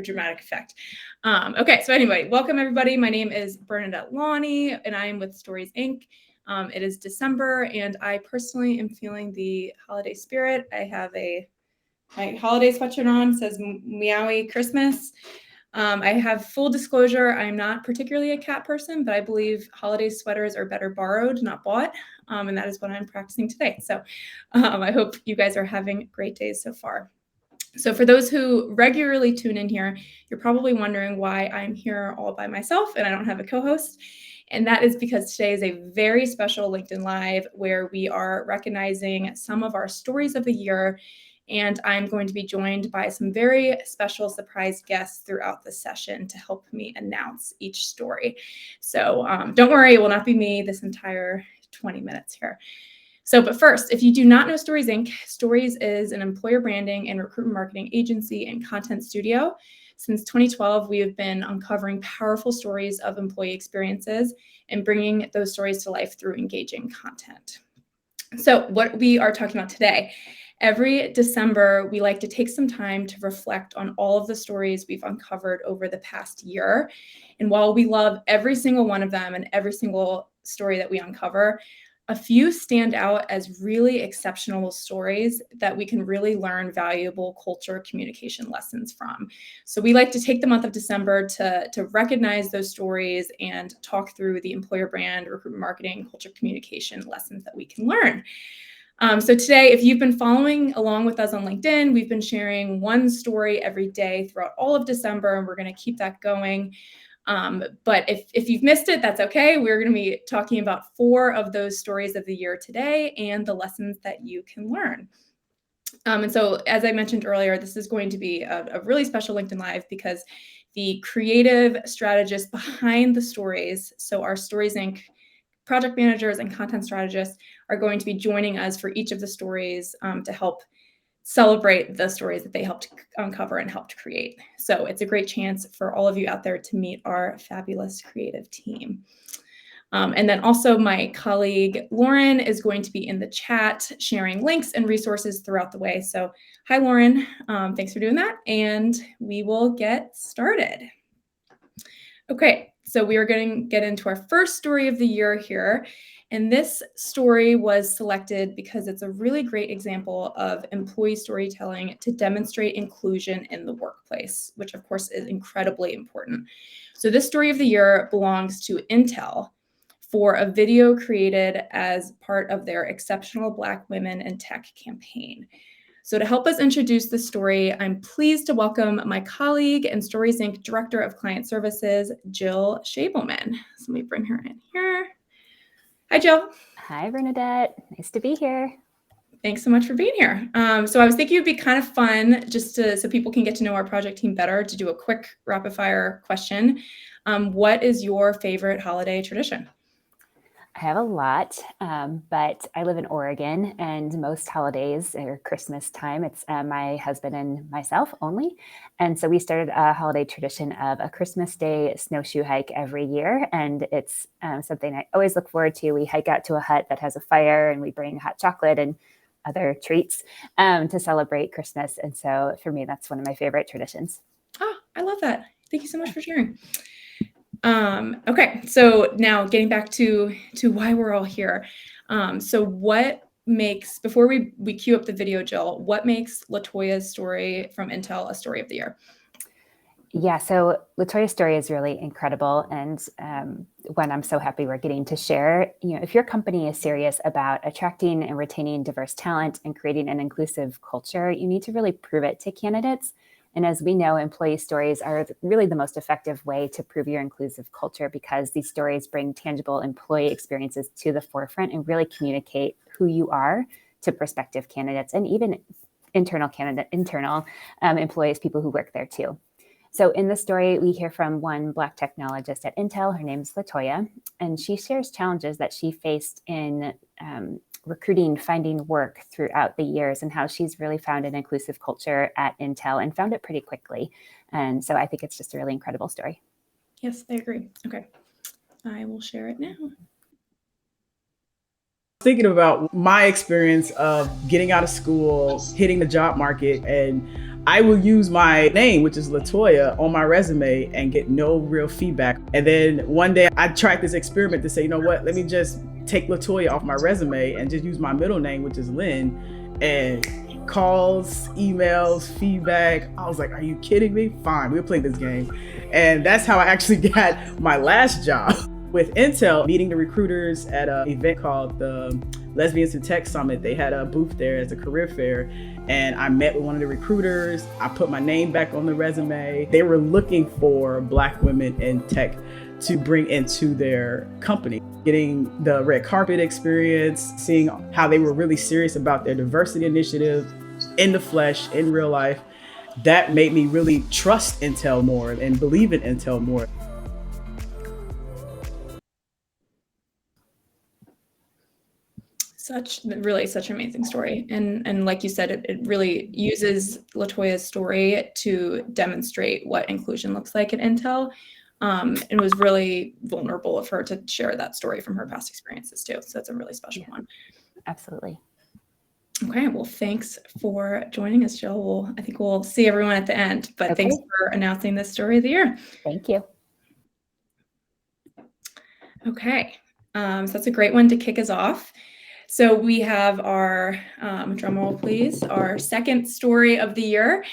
dramatic effect. Okay, so anyway, welcome everybody. My name is Bernadette Launi, and I am with Stories Inc. It is December, and I personally am feeling the holiday spirit. I have my holiday sweatshirt on, says Meowie Christmas. I have full disclosure, I'm not particularly a cat person, but I believe holiday sweaters are better borrowed, not bought, and that is what I'm practicing today. So I hope you guys are having great days so far. So for those who regularly tune in here, you're probably wondering why I'm here all by myself and I don't have a co-host. And that is because today is a very special LinkedIn Live where we are recognizing some of our stories of the year. And I'm going to be joined by some very special surprise guests throughout the session to help me announce each story. So don't worry, it will not be me this entire 20 minutes here. But first, if you do not know Stories Inc., Stories is an employer branding and recruitment marketing agency and content studio. Since 2012, we have been uncovering powerful stories of employee experiences and bringing those stories to life through engaging content. So what we are talking about today, every December, we like to take some time to reflect on all of the stories we've uncovered over the past year. And while we love every single one of them and every single story that we uncover, a few stand out as really exceptional stories that we can really learn valuable culture communication lessons from. So we like to take the month of December to recognize those stories and talk through the employer brand, recruitment marketing, culture communication lessons that we can learn. So today, if you've been following along with us on LinkedIn, we've been sharing one story every day throughout all of December, and we're going to keep that going. But if you've missed it, that's okay. We're going to be talking about 4 of those stories of the year today and the lessons that you can learn. And so, as I mentioned earlier, this is going to be a really special LinkedIn Live because the creative strategists behind the stories, so our Stories Inc. project managers and content strategists are going to be joining us for each of the stories to help celebrate the stories that they helped uncover and helped create. So it's a great chance for all of you out there to meet our fabulous creative team. And then also my colleague Lauren is going to be in the chat sharing links and resources throughout the way. So hi, Lauren. Thanks for doing that. And we will get started. Okay, so we are going to get into our first story of the year here. And this story was selected because it's a really great example of employee storytelling to demonstrate inclusion in the workplace, which of course is incredibly important. So this story of the year belongs to Intel for a video created as part of their Exceptional Black Women in Tech campaign. So to help us introduce the story, I'm pleased to welcome my colleague and Stories Inc. Director of Client Services, Jill Schabelman. So let me bring her in here. Hi, Jill. Hi, Bernadette. Nice to be here. Thanks so much for being here. So I was thinking it would be kind of fun just so people can get to know our project team better to do a quick rapid fire question. What is your favorite holiday tradition? I have a lot, but I live in Oregon, and most holidays are Christmas time. It's my husband and myself only. And so we started a holiday tradition of a Christmas Day snowshoe hike every year. And it's something I always look forward to. We hike out to a hut that has a fire, and we bring hot chocolate and other treats to celebrate Christmas. And so for me, that's one of my favorite traditions. Oh, I love that. Thank you so much for sharing. Okay, so now getting back to why we're all here. So what makes, before we cue up the video, Jill, what makes LaToya's story from Intel a story of the year? Yeah, so LaToya's story is really incredible, and one I'm so happy we're getting to share. If your company is serious about attracting and retaining diverse talent and creating an inclusive culture, you need to really prove it to candidates. And as we know, employee stories are really the most effective way to prove your inclusive culture because these stories bring tangible employee experiences to the forefront and really communicate who you are to prospective candidates and even internal employees, people who work there too. So in the story, we hear from one Black technologist at Intel. Her name's LaToya, and she shares challenges that she faced in recruiting, finding work throughout the years, and how she's really found an inclusive culture at Intel and found it pretty quickly. And so I think it's just a really incredible story. Yes, I agree. Okay, I will share it now. Thinking about my experience of getting out of school, hitting the job market, and I will use my name, which is Latoya, on my resume and get no real feedback. And then one day I tried this experiment to say, you know what, let me just take Latoya off my resume and just use my middle name, which is Lynn. And calls, emails, feedback. I was like, are you kidding me? Fine, we'll play this game. And that's how I actually got my last job with Intel, meeting the recruiters at an event called the Lesbians in Tech Summit. They had a booth there as a career fair. And I met with one of the recruiters. I put my name back on the resume. They were looking for Black women in tech to bring into their company. Getting the red carpet experience, seeing how they were really serious about their diversity initiative in the flesh, in real life, that made me really trust Intel more and believe in Intel more. Such an amazing story. And like you said, it really uses Latoya's story to demonstrate what inclusion looks like at Intel. And was really vulnerable of her to share that story from her past experiences too. So that's a really special one. Absolutely. Okay, well, thanks for joining us, Jill. I think we'll see everyone at the end, but thanks for announcing this story of the year. Thank you. Okay, so that's a great one to kick us off. So we have our, drum roll please, our second story of the year.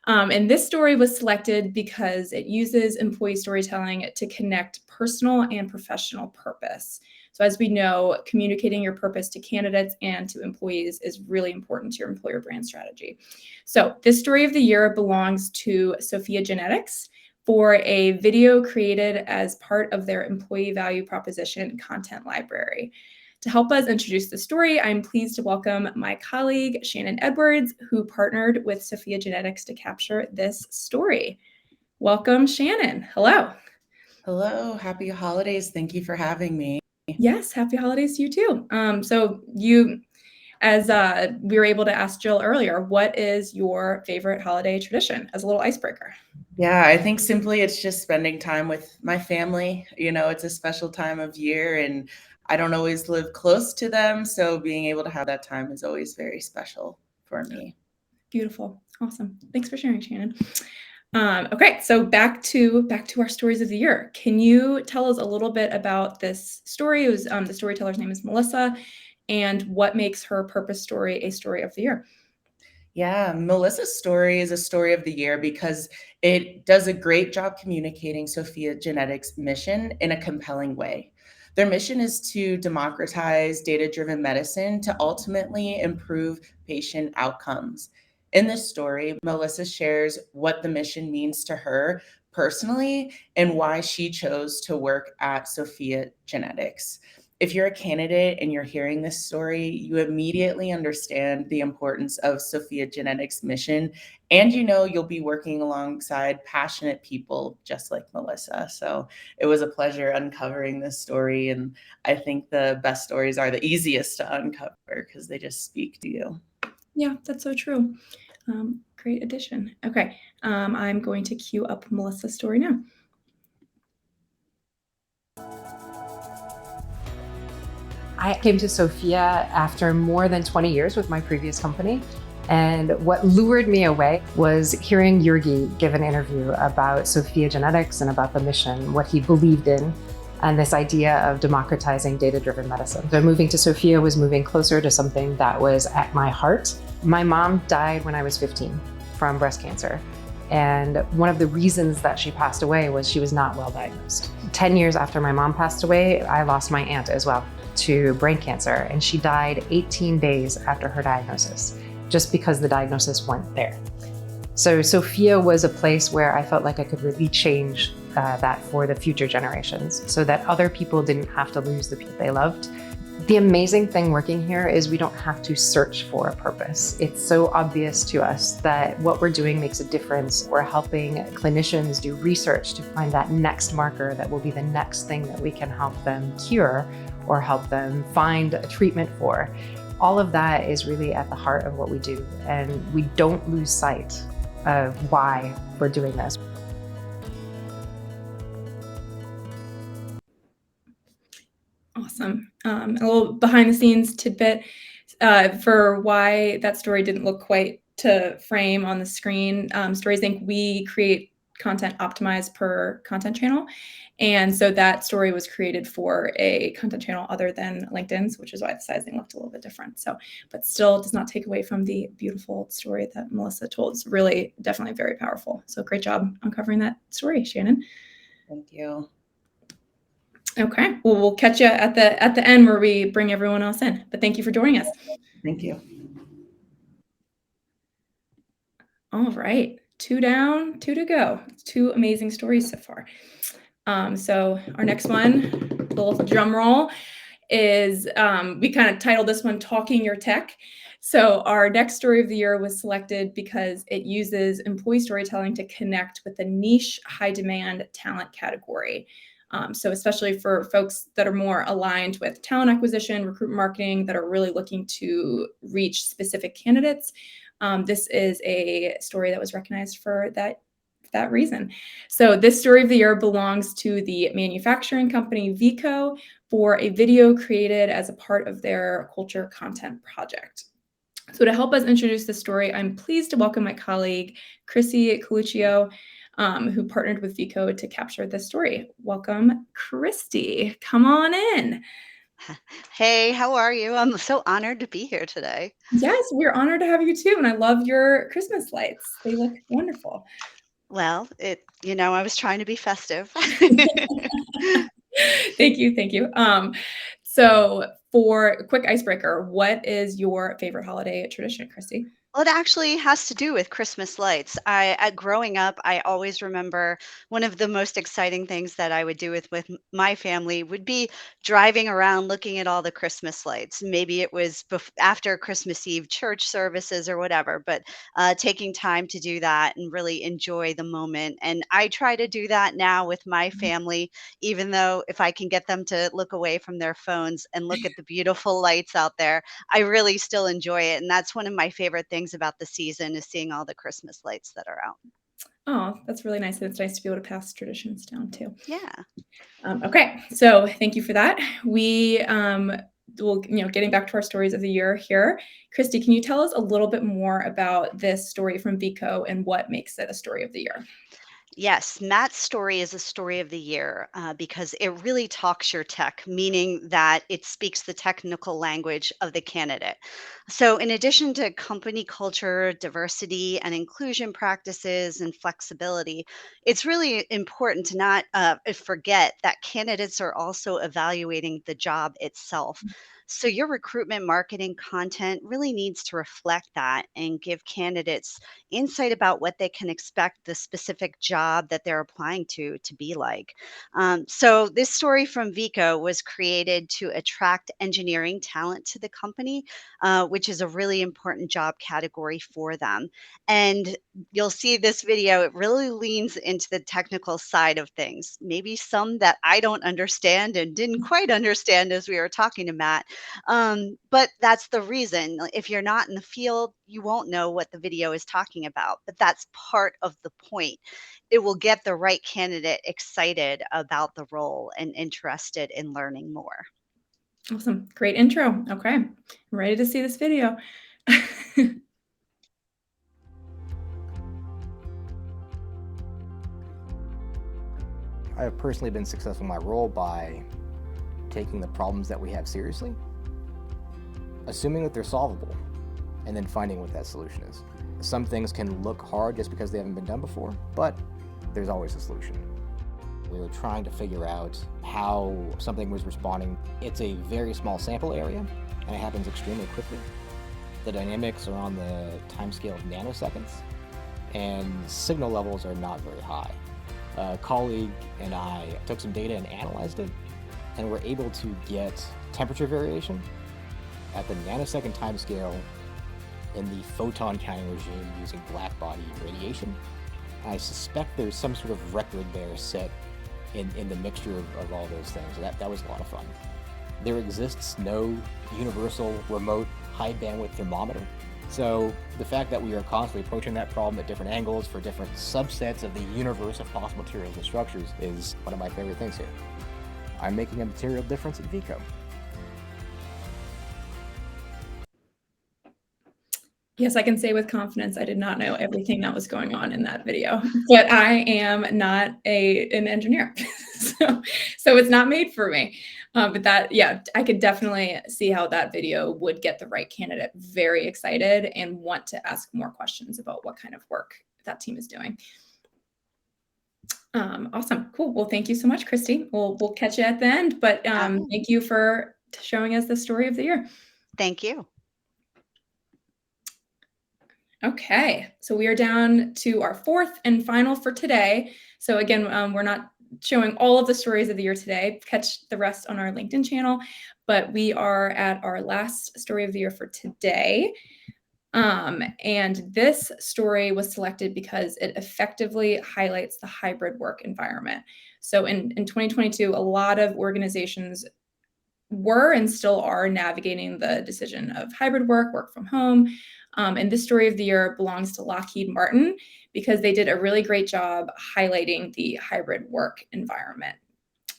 And this story was selected because it uses employee storytelling to connect personal and professional purpose. So as we know, communicating your purpose to candidates and to employees is really important to your employer brand strategy. So this story of the year belongs to Sophia Genetics for a video created as part of their employee value proposition content library. To help us introduce the story, I'm pleased to welcome my colleague, Shannon Edwards, who partnered with Sophia Genetics to capture this story. Welcome, Shannon. Hello. Hello. Happy holidays. Thank you for having me. Yes, happy holidays to you too. So you, as we were able to ask Jill earlier, what is your favorite holiday tradition as a little icebreaker? Yeah, I think simply it's just spending time with my family. You know, it's a special time of year and I don't always live close to them. So being able to have that time is always very special for me. Beautiful. Awesome. Thanks for sharing, Shannon. Okay, so back to our stories of the year. Can you tell us a little bit about this story? It was, the storyteller's name is Melissa, and what makes her purpose story a story of the year? Yeah, Melissa's story is a story of the year because it does a great job communicating Sophia Genetics' mission in a compelling way. Their mission is to democratize data-driven medicine to ultimately improve patient outcomes. In this story, Melissa shares what the mission means to her personally and why she chose to work at Sophia Genetics. If you're a candidate and you're hearing this story, you immediately understand the importance of Sophia Genetics' mission, and you know you'll be working alongside passionate people just like Melissa. So it was a pleasure uncovering this story, and I think the best stories are the easiest to uncover because they just speak to you. Yeah, that's so true. Great addition. Okay, I'm going to queue up Melissa's story now. I came to Sophia after more than 20 years with my previous company. And what lured me away was hearing Jurgi give an interview about Sophia Genetics and about the mission, what he believed in, and this idea of democratizing data-driven medicine. So moving to Sophia was moving closer to something that was at my heart. My mom died when I was 15 from breast cancer. And one of the reasons that she passed away was she was not well diagnosed. 10 years after my mom passed away, I lost my aunt as well to brain cancer, and she died 18 days after her diagnosis, just because the diagnosis weren't there. So Sophia was a place where I felt like I could really change that for the future generations so that other people didn't have to lose the people they loved. The amazing thing working here is we don't have to search for a purpose. It's so obvious to us that what we're doing makes a difference. We're helping clinicians do research to find that next marker that will be the next thing that we can help them cure or help them find a treatment for. All of that is really at the heart of what we do, and we don't lose sight of why we're doing this. Awesome. A little behind the scenes tidbit for why that story didn't look quite to frame on the screen, Stories Inc., we create content optimized per content channel. And so that story was created for a content channel other than LinkedIn's, which is why the sizing looked a little bit different. So, but still does not take away from the beautiful story that Melissa told. It's really definitely very powerful. So great job uncovering that story, Shannon. Thank you. Okay, well, we'll catch you at the end where we bring everyone else in. But thank you for joining us. Thank you. All right, 2 down, 2 to go. 2 amazing stories so far. So our next one, little drum roll, is we kind of titled this one "Talking Your Tech." So our next story of the year was selected because it uses employee storytelling to connect with a niche, high-demand talent category. So especially for folks that are more aligned with talent acquisition, recruitment marketing, that are really looking to reach specific candidates, this is a story that was recognized for that reason. So this story of the year belongs to the manufacturing company Vico for a video created as a part of their culture content project. So to help us introduce the story, I'm pleased to welcome my colleague, Chrissy Coluccio, who partnered with Vico to capture this story. Welcome, Christy. Come on in. Hey, how are you? I'm so honored to be here today. Yes, we're honored to have you too. And I love your Christmas lights. They look wonderful. Well, I was trying to be festive. Thank you. Thank you. So for a quick icebreaker, what is your favorite holiday tradition, Christy? Well, it actually has to do with Christmas lights. Growing up, I always remember one of the most exciting things that I would do my family would be driving around looking at all the Christmas lights. Maybe it was after Christmas Eve church services or whatever, but taking time to do that and really enjoy the moment. And I try to do that now with my family, even though if I can get them to look away from their phones and look at the beautiful lights out there, I really still enjoy it. And that's one of my favorite things about the season is seeing all the Christmas lights that are out. Oh, that's really nice. It's nice to be able to pass traditions down too. Yeah. Okay, so thank you for that. We will, getting back to our stories of the year here. Christy, can you tell us a little bit more about this story from Vico and what makes it a story of the year? Yes, Matt's story is a story of the year because it really talks your tech, meaning that it speaks the technical language of the candidate. So, in addition to company culture, diversity, and inclusion practices and flexibility, it's really important to not forget that candidates are also evaluating the job itself. So, your recruitment marketing content really needs to reflect that and give candidates insight about what they can expect the specific job that they're applying to be like. So this story from Vico was created to attract engineering talent to the company, which is a really important job category for them. And you'll see this video, it really leans into the technical side of things, maybe some that I don't understand and didn't quite understand as we were talking to Matt. But that's the reason. If you're not in the field, you won't know what the video is talking about, but that's part of the point. It will get the right candidate excited about the role and interested in learning more. Awesome. Great intro. Okay. I'm ready to see this video. I have personally been successful in my role by taking the problems that we have seriously, assuming that they're solvable, and then finding what that solution is. Some things can look hard just because they haven't been done before, but there's always a solution. We were trying to figure out how something was responding. It's a very small sample area, and it happens extremely quickly. The dynamics are on the timescale of nanoseconds, and signal levels are not very high. A colleague and I took some data and analyzed it, and were able to get temperature variation at the nanosecond timescale in the photon counting regime using black body radiation. I suspect there's some sort of record there set in the mixture of all those things. So that was a lot of fun. There exists no universal remote high bandwidth thermometer. So the fact that we are constantly approaching that problem at different angles for different subsets of the universe of possible materials and structures is one of my favorite things here. I'm making a material difference at Vico. Yes, I can say with confidence, I did not know everything that was going on in that video, but I am not an engineer. So it's not made for me. But that, yeah, I could definitely see how that video would get the right candidate very excited and want to ask more questions about what kind of work that team is doing. Awesome. Cool. Well, thank you so much, Christy. We'll catch you at the end, but thank you for showing us the story of the year. Thank you. Okay, so we are down to our fourth and final for today. So again, we're not showing all of the stories of the year today. Catch the rest on our LinkedIn channel, but we are at our last story of the year for today. And this story was selected because it effectively highlights the hybrid work environment. So in 2022, a lot of organizations were and still are navigating the decision of hybrid work from home. And this story of the year belongs to Lockheed Martin because they did a really great job highlighting the hybrid work environment.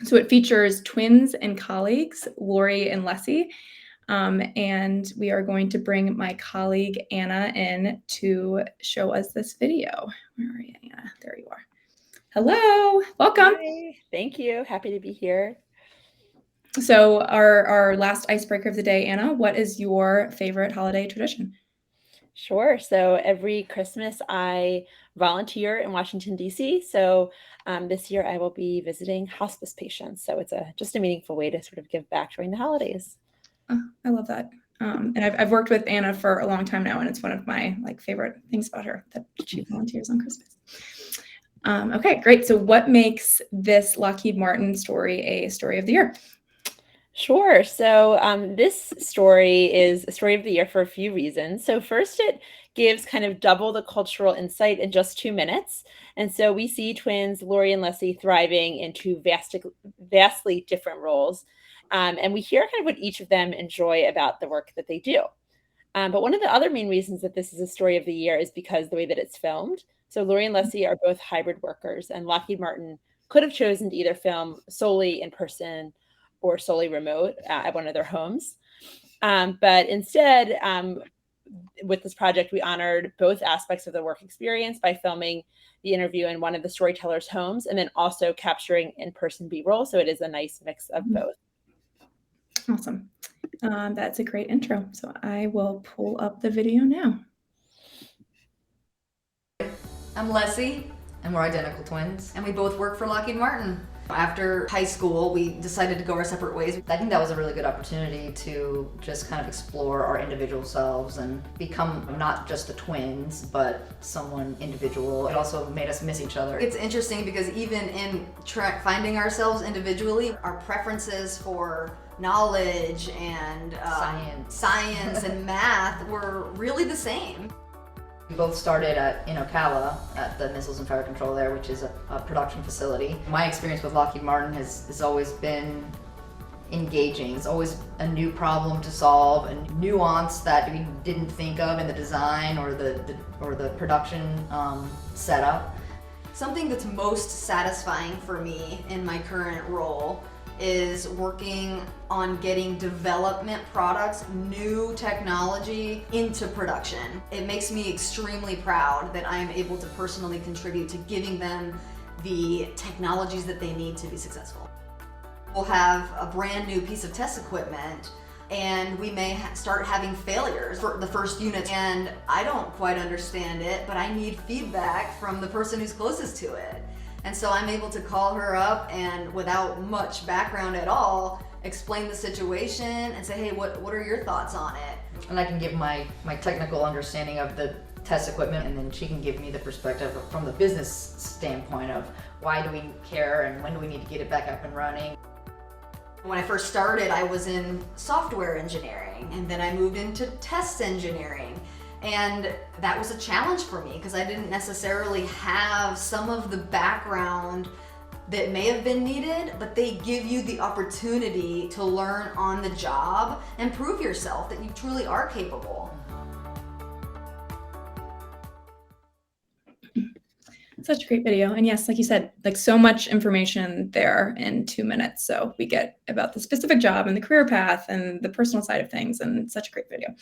So it features twins and colleagues, Lori and Leslie. And we are going to bring my colleague Anna in to show us this video. Where are you, Anna? There you are. Hello, welcome. Hi. Thank you. Happy to be here. So our last icebreaker of the day, Anna, what is your favorite holiday tradition? Sure. So every Christmas I volunteer in Washington, D.C. So this year I will be visiting hospice patients. So it's just a meaningful way to sort of give back during the holidays. Oh, I love that. And I've worked with Anna for a long time now, and it's one of my favorite things about her that she volunteers on Christmas. Okay, great. So what makes this Lockheed Martin story a story of the year? Sure. So this story is a story of the year for a few reasons. So first, it gives kind of double the cultural insight in just 2 minutes. And so we see twins, Lori and Leslie, thriving into vastly different roles. And we hear kind of what each of them enjoy about the work that they do. But one of the other main reasons that this is a story of the year is because the way that it's filmed. So Lori and Leslie are both hybrid workers, and Lockheed Martin could have chosen to either film solely in person or solely remote at one of their homes. But instead, with this project, we honored both aspects of the work experience by filming the interview in one of the storytellers' homes and then also capturing in-person B-roll. So it is a nice mix of both. Awesome. That's a great intro. So I will pull up the video now. I'm Leslie, and we're identical twins, and we both work for Lockheed Martin. After high school, we decided to go our separate ways. I think that was a really good opportunity to just kind of explore our individual selves and become not just the twins, but someone individual. It also made us miss each other. It's interesting because even in finding ourselves individually, our preferences for knowledge and science and math were really the same. We both started in Ocala at the Missiles and Fire Control there, which is a production facility. My experience with Lockheed Martin has always been engaging. It's always a new problem to solve, a nuance that we didn't think of in the design or the production setup. Something that's most satisfying for me in my current role is working on getting development products, new technology into production. It makes me extremely proud that I am able to personally contribute to giving them the technologies that they need to be successful. We'll have a brand new piece of test equipment and we may start having failures for the first unit, and I don't quite understand it, but I need feedback from the person who's closest to it. And so I'm able to call her up and without much background at all, explain the situation and say, hey, what are your thoughts on it? And I can give my technical understanding of the test equipment, and then she can give me the perspective from the business standpoint of why do we care and when do we need to get it back up and running. When I first started, I was in software engineering, and then I moved into test engineering. And that was a challenge for me because I didn't necessarily have some of the background that may have been needed, but they give you the opportunity to learn on the job and prove yourself that you truly are capable. Such a great video. And yes, like you said, so much information there in 2 minutes. So we get about the specific job and the career path and the personal side of things, and it's such a great video.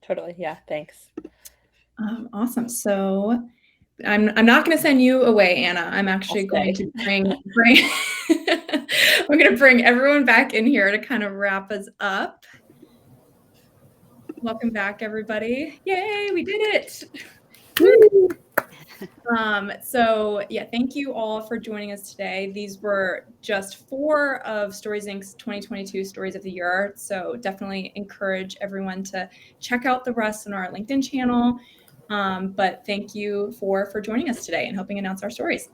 Totally. Yeah. Thanks. Awesome. So I'm not going to send you away, Anna. I'm actually going to bring we're going to bring everyone back in here to kind of wrap us up. Welcome back, everybody. Yay, we did it. Woo! So yeah, thank you all for joining us today. These were just 4 of Stories Inc.'s 2022 Stories of the Year. So definitely encourage everyone to check out the rest on our LinkedIn channel. But thank you for joining us today and helping announce our stories.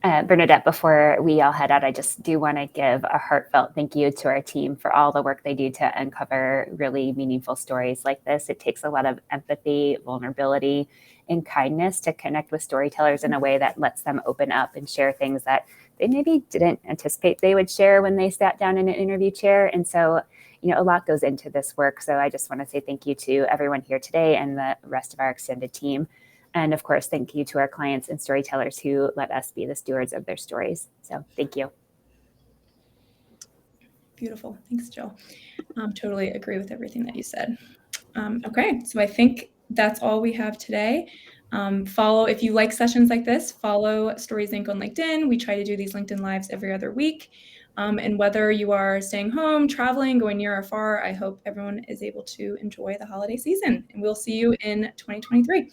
Bernadette, before we all head out, I just do want to give a heartfelt thank you to our team for all the work they do to uncover really meaningful stories like this. It takes a lot of empathy, vulnerability, and kindness to connect with storytellers in a way that lets them open up and share things that they maybe didn't anticipate they would share when they sat down in an interview chair. And so, a lot goes into this work. So I just want to say thank you to everyone here today and the rest of our extended team. And of course, thank you to our clients and storytellers who let us be the stewards of their stories. So thank you. Beautiful. Thanks, Jill. Totally agree with everything that you said. Okay, so I think that's all we have today. If you like sessions like this, follow Stories Inc. on LinkedIn. We try to do these LinkedIn Lives every other week. And whether you are staying home, traveling, going near or far, I hope everyone is able to enjoy the holiday season. And we'll see you in 2023.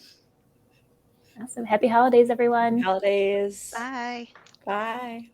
Awesome. Happy holidays, everyone. Holidays. Bye. Bye.